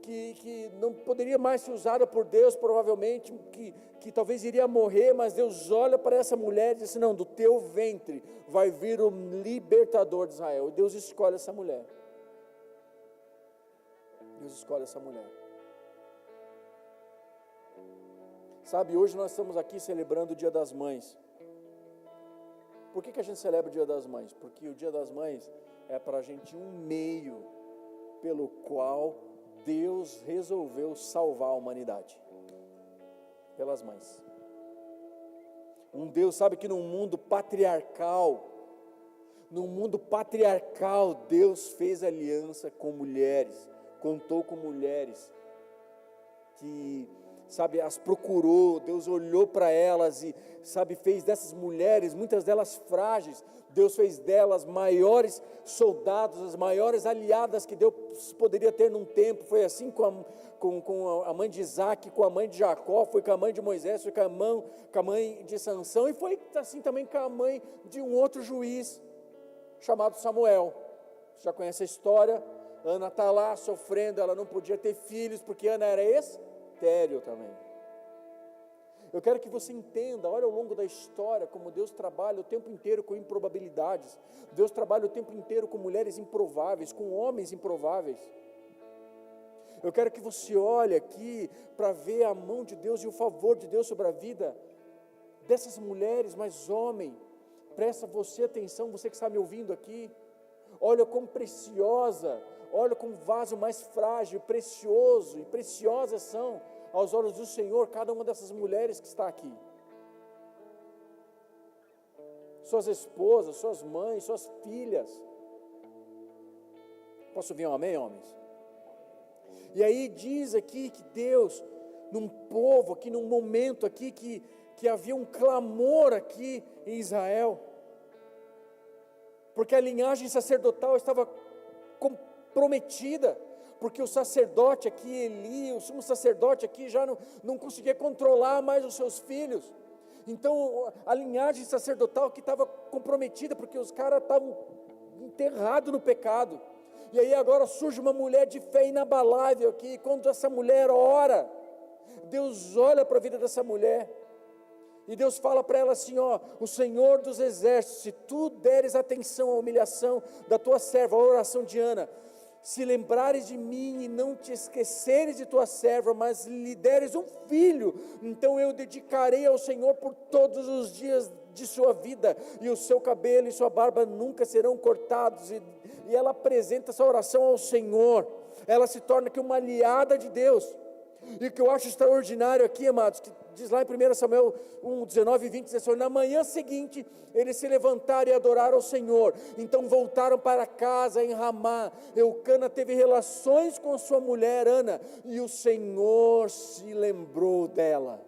que não poderia mais ser usada por Deus, provavelmente, que talvez iria morrer, mas Deus olha para essa mulher e diz assim, não, do teu ventre vai vir o libertador de Israel, e Deus escolhe essa mulher, Sabe, hoje nós estamos aqui celebrando o Dia das Mães, Por que a gente celebra o Dia das Mães? Porque o Dia das Mães é para a gente um meio pelo qual Deus resolveu salvar a humanidade. Pelas mães. Um Deus, sabe, que num mundo patriarcal, Deus fez aliança com mulheres, contou com mulheres, que, sabe, as procurou, Deus olhou para elas e, sabe, fez dessas mulheres, muitas delas frágeis, Deus fez delas maiores soldados, as maiores aliadas que Deus poderia ter num tempo. Foi assim com a mãe de Isaac, com a mãe de Jacó, foi com a mãe de Moisés, foi com a mãe de Sansão, e foi assim também com a mãe de um outro juiz, chamado Samuel. Você já conhece a história? Ana está lá sofrendo, ela não podia ter filhos, porque Ana era estéril também. Eu quero que você entenda, olha ao longo da história, como Deus trabalha o tempo inteiro com improbabilidades. Deus trabalha o tempo inteiro com mulheres improváveis, com homens improváveis. Eu quero que você olhe aqui para ver a mão de Deus e o favor de Deus sobre a vida dessas mulheres, mas homem, presta você atenção, você que está me ouvindo aqui, olha como preciosa, olha como vaso mais frágil, precioso e preciosas são aos olhos do Senhor cada uma dessas mulheres que está aqui. Suas esposas, suas mães, suas filhas. Posso ouvir um amém, homens? E aí diz aqui que Deus, num povo aqui, num momento aqui, que havia um clamor aqui em Israel, porque a linhagem sacerdotal estava comprometida, porque o sacerdote aqui, Eli, o sumo sacerdote aqui já não conseguia controlar mais os seus filhos. Então a linhagem sacerdotal que estava comprometida, porque os caras estavam enterrados no pecado. E aí agora surge uma mulher de fé inabalável aqui, e quando essa mulher ora, Deus olha para a vida dessa mulher, e Deus fala para ela assim, ó, o Senhor dos exércitos, se tu deres atenção à humilhação da tua serva, à oração de Ana, se lembrares de mim e não te esqueceres de tua serva, mas lhe deres um filho, então eu dedicarei ao Senhor por todos os dias de sua vida, e o seu cabelo e sua barba nunca serão cortados, e ela apresenta essa oração ao Senhor, ela se torna aqui uma aliada de Deus. E o que eu acho extraordinário aqui, amados, que diz lá em 1 Samuel 1, 19 e 20, diz assim, na manhã seguinte, eles se levantaram e adoraram ao Senhor, então voltaram para casa em Ramá. Eucana teve relações com sua mulher Ana, e o Senhor se lembrou dela.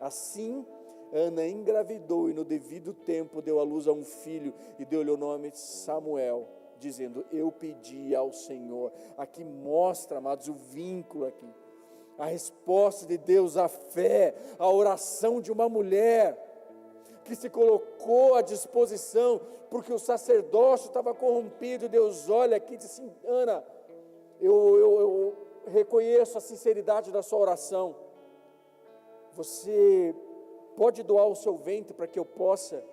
Assim, Ana engravidou, e no devido tempo deu à luz a um filho, e deu-lhe o nome de Samuel, dizendo, eu pedi ao Senhor. Aqui mostra, amados, o vínculo aqui, a resposta de Deus, a fé, a oração de uma mulher, que se colocou à disposição, porque o sacerdócio estava corrompido. Deus olha aqui e diz assim, Ana, eu reconheço a sinceridade da sua oração, você pode doar o seu ventre para que eu possa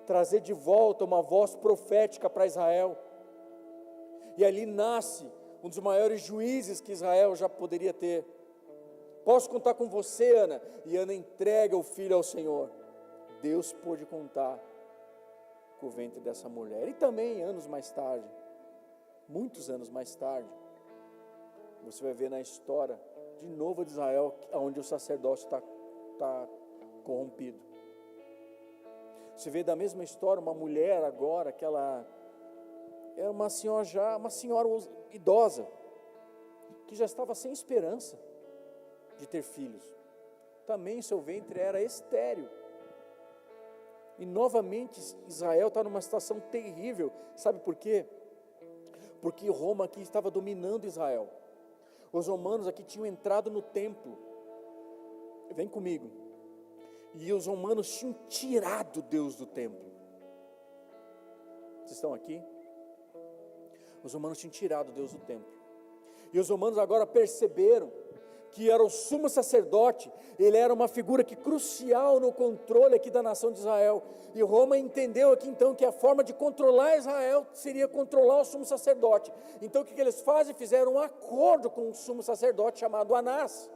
trazer de volta uma voz profética para Israel. E ali nasce um dos maiores juízes que Israel já poderia ter. Posso contar com você, Ana? E Ana entrega o filho ao Senhor. Deus pôde contar com o ventre dessa mulher. E também anos mais tarde, muitos anos mais tarde, você vai ver na história de novo de Israel, onde o sacerdócio está corrompido. Você vê da mesma história uma mulher agora, que ela era uma senhora idosa, que já estava sem esperança de ter filhos. Também seu ventre era estéril. E novamente Israel está numa situação terrível. Sabe por quê? Porque Roma aqui estava dominando Israel. Os romanos aqui tinham entrado no templo. Vem comigo. E os romanos tinham tirado Deus do templo. Vocês estão aqui? Os romanos tinham tirado Deus do templo. E os romanos agora perceberam que era o sumo sacerdote, ele era uma figura que crucial no controle aqui da nação de Israel. E Roma entendeu aqui então que a forma de controlar Israel seria controlar o sumo sacerdote. Então o que eles fazem? Fizeram um acordo com o sumo sacerdote chamado Anás.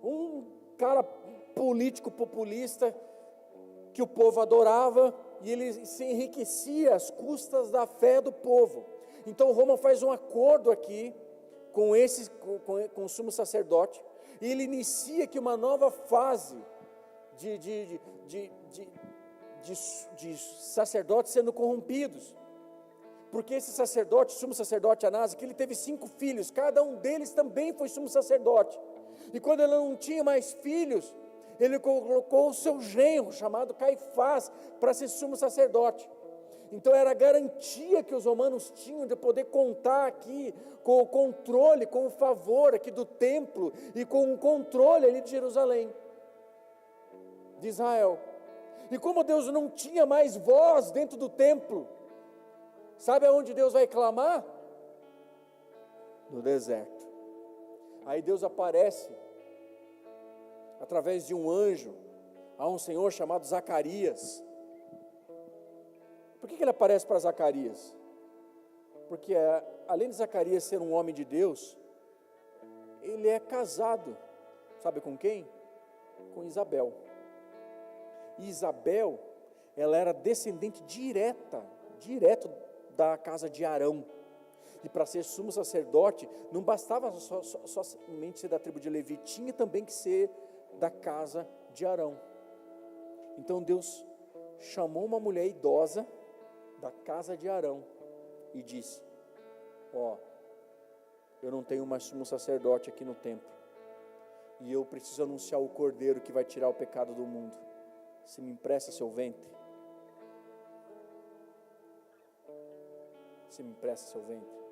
Um cara político populista, que o povo adorava, e ele se enriquecia às custas da fé do povo. Então Roma faz um acordo aqui com o sumo sacerdote, e ele inicia aqui uma nova fase de sacerdotes sendo corrompidos, porque esse sacerdote, sumo sacerdote Anás, que ele teve 5 filhos, cada um deles também foi sumo sacerdote, e quando ele não tinha mais filhos, ele colocou o seu genro, chamado Caifás, para ser sumo sacerdote. Então era a garantia que os romanos tinham de poder contar aqui com o controle, com o favor aqui do templo, e com o controle ali de Jerusalém, de Israel. E como Deus não tinha mais voz dentro do templo, sabe aonde Deus vai clamar? No deserto. Aí Deus aparece através de um anjo a um senhor chamado Zacarias. Por que ele aparece para Zacarias? Porque além de Zacarias ser um homem de Deus, ele é casado, sabe com quem? Com Isabel. E Isabel, ela era descendente direto da casa de Arão. E para ser sumo sacerdote, não bastava somente ser da tribo de Levi, tinha também que ser da casa de Arão. Então Deus chamou uma mulher idosa da casa de Arão e disse: eu não tenho mais sumo sacerdote aqui no templo, e eu preciso anunciar o Cordeiro que vai tirar o pecado do mundo. Você me empresta seu ventre? Você me empresta seu ventre?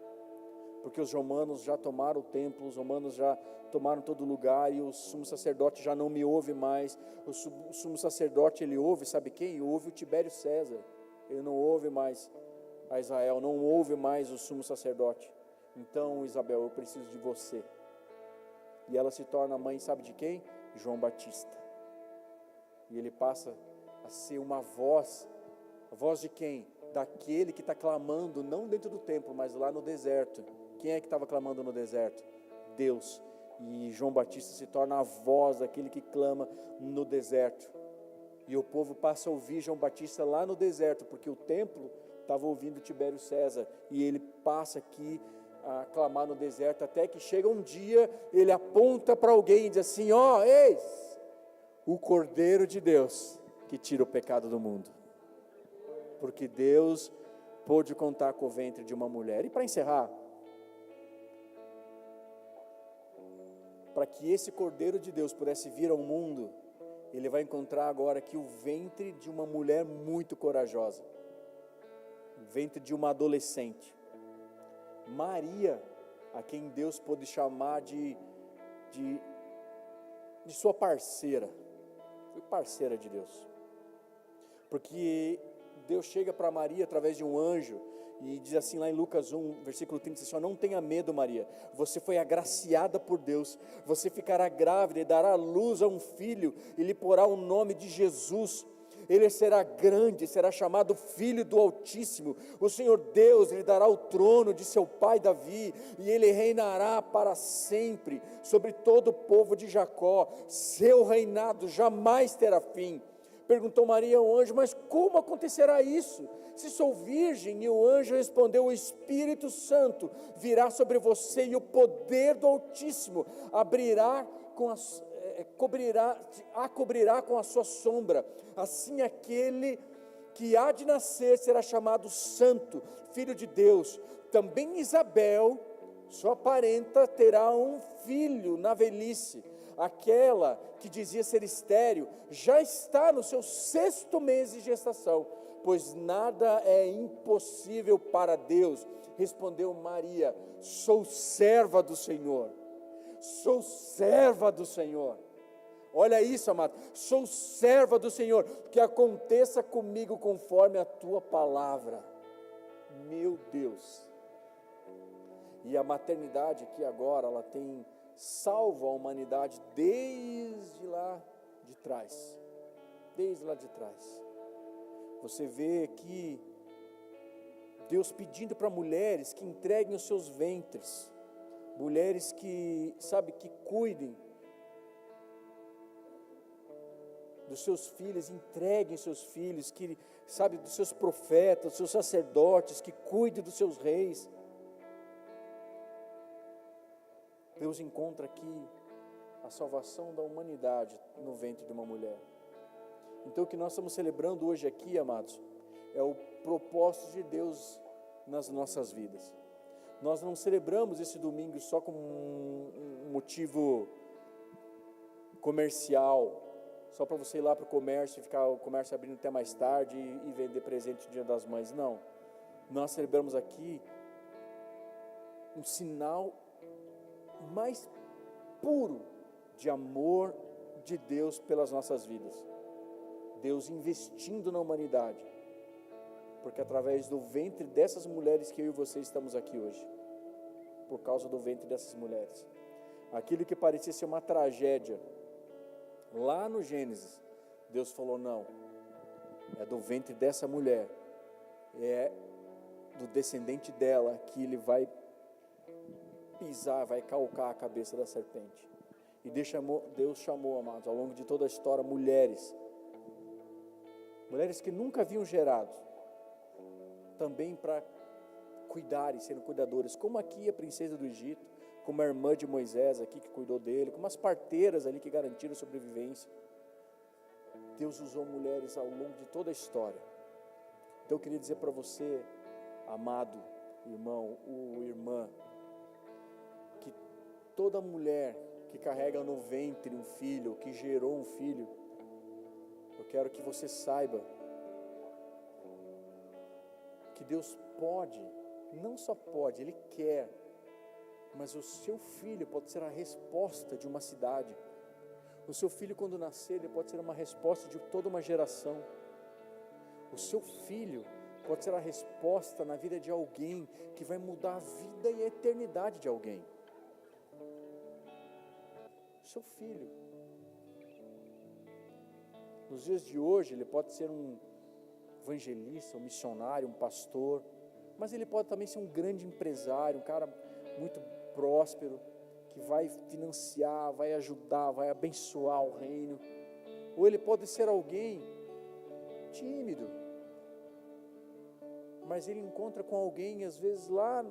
Porque os romanos já tomaram o templo, os romanos já tomaram todo lugar, e o sumo sacerdote já não me ouve mais. O sumo sacerdote, ele ouve, sabe quem? Ele ouve o Tibério César. Ele não ouve mais a Israel, não ouve mais o sumo sacerdote. Então, Isabel, eu preciso de você. E ela se torna mãe, sabe de quem? João Batista. E ele passa a ser uma voz. A voz de quem? Daquele que está clamando, não dentro do templo, mas lá no deserto. Quem é que estava clamando no deserto? Deus. E João Batista se torna a voz daquele que clama no deserto. E o povo passa a ouvir João Batista lá no deserto, porque o templo estava ouvindo Tibério César, e ele passa aqui a clamar no deserto, até que chega um dia, ele aponta para alguém e diz assim: eis o Cordeiro de Deus, que tira o pecado do mundo. Porque Deus pôde contar com o ventre de uma mulher. E para encerrar, para que esse Cordeiro de Deus pudesse vir ao mundo, ele vai encontrar agora aqui o ventre de uma mulher muito corajosa, o ventre de uma adolescente, Maria, a quem Deus pôde chamar de sua parceira. Foi parceira de Deus, porque Deus chega para Maria através de um anjo e diz assim lá em Lucas 1, versículo 30, assim: não tenha medo, Maria, você foi agraciada por Deus, você ficará grávida e dará à luz a um filho, e lhe porá o nome de Jesus. Ele será grande, será chamado Filho do Altíssimo. O Senhor Deus lhe dará o trono de seu pai Davi, e ele reinará para sempre sobre todo o povo de Jacó. Seu reinado jamais terá fim. Perguntou Maria ao anjo: mas como acontecerá isso, se sou virgem? E o anjo respondeu: o Espírito Santo virá sobre você, e o poder do Altíssimo cobrirá com a sua sombra. Assim aquele que há de nascer será chamado Santo, Filho de Deus. Também Isabel, sua parenta, terá um filho na velhice. Aquela que dizia ser estéril já está no seu 6º mês de gestação, pois nada é impossível para Deus. Respondeu Maria: sou serva do Senhor, sou serva do Senhor. Olha isso, amado, sou serva do Senhor, que aconteça comigo conforme a tua palavra. Meu Deus. E a maternidade aqui agora, ela tem salvo a humanidade desde lá de trás. Desde lá de trás. Você vê aqui Deus pedindo para mulheres que entreguem os seus ventres. Mulheres que, que cuidem dos seus filhos, entreguem seus filhos, que, sabe, dos seus profetas, dos seus sacerdotes, que cuide dos seus reis. Deus encontra aqui a salvação da humanidade no ventre de uma mulher. Então o que nós estamos celebrando hoje aqui, amados, é o propósito de Deus nas nossas vidas. Nós não celebramos esse domingo só como um motivo comercial, só para você ir lá para o comércio e ficar o comércio abrindo até mais tarde e vender presente no Dia das Mães. Não, nós celebramos aqui um sinal mais puro de amor de Deus pelas nossas vidas. Deus investindo na humanidade, porque através do ventre dessas mulheres que eu e você estamos aqui hoje, por causa do ventre dessas mulheres, aquilo que parecia ser uma tragédia, lá no Gênesis, Deus falou: não, é do ventre dessa mulher, é do descendente dela que ele vai pisar, vai calcar a cabeça da serpente. E Deus chamou, amados, ao longo de toda a história, mulheres que nunca haviam gerado, também para cuidar e serem cuidadoras, como aqui a princesa do Egito, como a irmã de Moisés aqui que cuidou dele, como as parteiras ali que garantiram a sobrevivência. Deus usou mulheres ao longo de toda a história. Então eu queria dizer para você, amado irmão ou irmã, que toda mulher que carrega no ventre um filho, que gerou um filho, eu quero que você saiba que Deus pode, não só pode, Ele quer, mas o seu filho pode ser a resposta de uma cidade. O seu filho, quando nascer, ele pode ser uma resposta de toda uma geração. O seu filho pode ser a resposta na vida de alguém que vai mudar a vida e a eternidade de alguém. O seu filho. Nos dias de hoje, ele pode ser um evangelista, um missionário, um pastor, mas ele pode também ser um grande empresário, um cara muito próspero, que vai financiar, vai ajudar, vai abençoar o reino. Ou ele pode ser alguém tímido, mas ele encontra com alguém, às vezes lá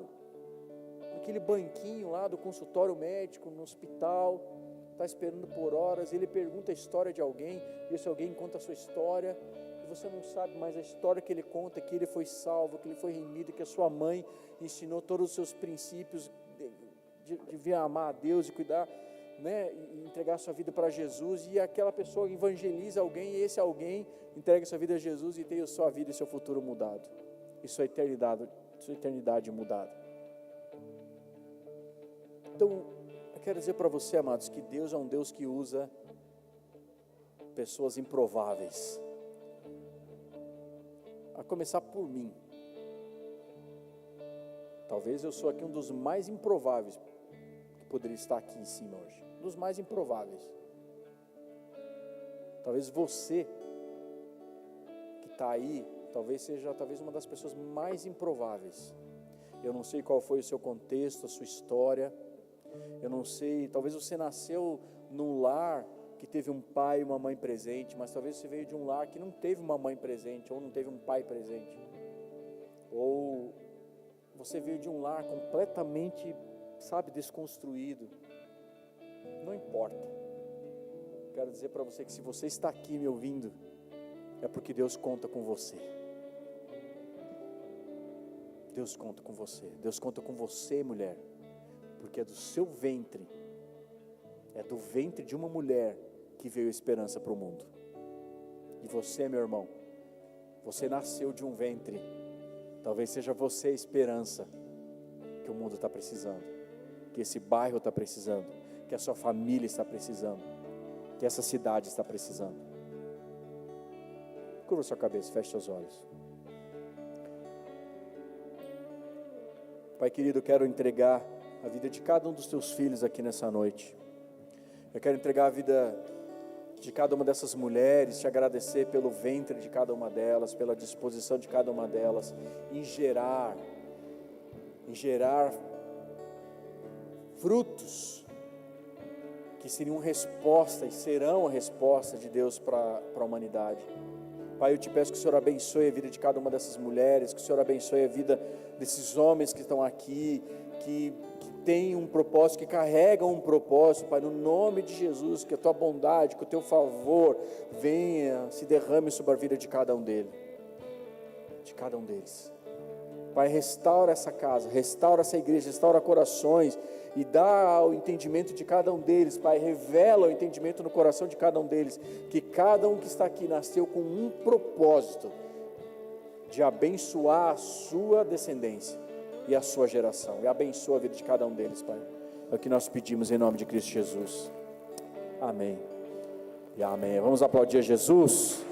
naquele banquinho lá do consultório médico, no hospital, está esperando por horas, ele pergunta a história de alguém, e esse alguém conta a sua história, e você não sabe, mas a história que ele conta é que ele foi salvo, que ele foi redimido, que a sua mãe ensinou todos os seus princípios de vir amar a Deus e cuidar, né, e entregar a sua vida para Jesus, e aquela pessoa evangeliza alguém, e esse alguém entrega a sua vida a Jesus e tem a sua vida e seu futuro mudado, e sua eternidade mudada. Então, eu quero dizer para você, amados, que Deus é um Deus que usa pessoas improváveis, a começar por mim. Talvez eu sou aqui um dos mais improváveis que poderia estar aqui em cima hoje, dos mais improváveis. Talvez você que está aí, talvez seja uma das pessoas mais improváveis. Eu não sei qual foi o seu contexto, a sua história. Eu não sei, talvez você nasceu num lar que teve um pai e uma mãe presente, mas talvez você veio de um lar que não teve uma mãe presente, ou não teve um pai presente. Ou você veio de um lar completamente, desconstruído. Não importa. Quero dizer para você que se você está aqui me ouvindo, é porque Deus conta com você. Deus conta com você. Deus conta com você, mulher, porque é do seu ventre, é do ventre de uma mulher que veio a esperança para o mundo. E você, meu irmão, você nasceu de um ventre. Talvez seja você a esperança que o mundo está precisando, que esse bairro está precisando, que a sua família está precisando, que essa cidade está precisando. Curva sua cabeça, feche seus olhos. Pai querido, eu quero entregar a vida de cada um dos teus filhos aqui nessa noite. Eu quero entregar a vida de cada uma dessas mulheres, te agradecer pelo ventre de cada uma delas, pela disposição de cada uma delas, em gerar frutos que seriam resposta e serão a resposta de Deus para a humanidade. Pai, eu te peço que o Senhor abençoe a vida de cada uma dessas mulheres, que o Senhor abençoe a vida desses homens que estão aqui, que têm um propósito, que carregam um propósito, Pai, no nome de Jesus, que a Tua bondade, que o Teu favor venha, se derrame sobre a vida de cada um deles. Pai, restaura essa casa, restaura essa igreja, restaura corações e dá o entendimento de cada um deles, Pai, revela o entendimento no coração de cada um deles, que cada um que está aqui nasceu com um propósito de abençoar a sua descendência e a sua geração, e abençoa a vida de cada um deles, Pai. É o que nós pedimos em nome de Cristo Jesus. Amém e amém. Vamos aplaudir a Jesus.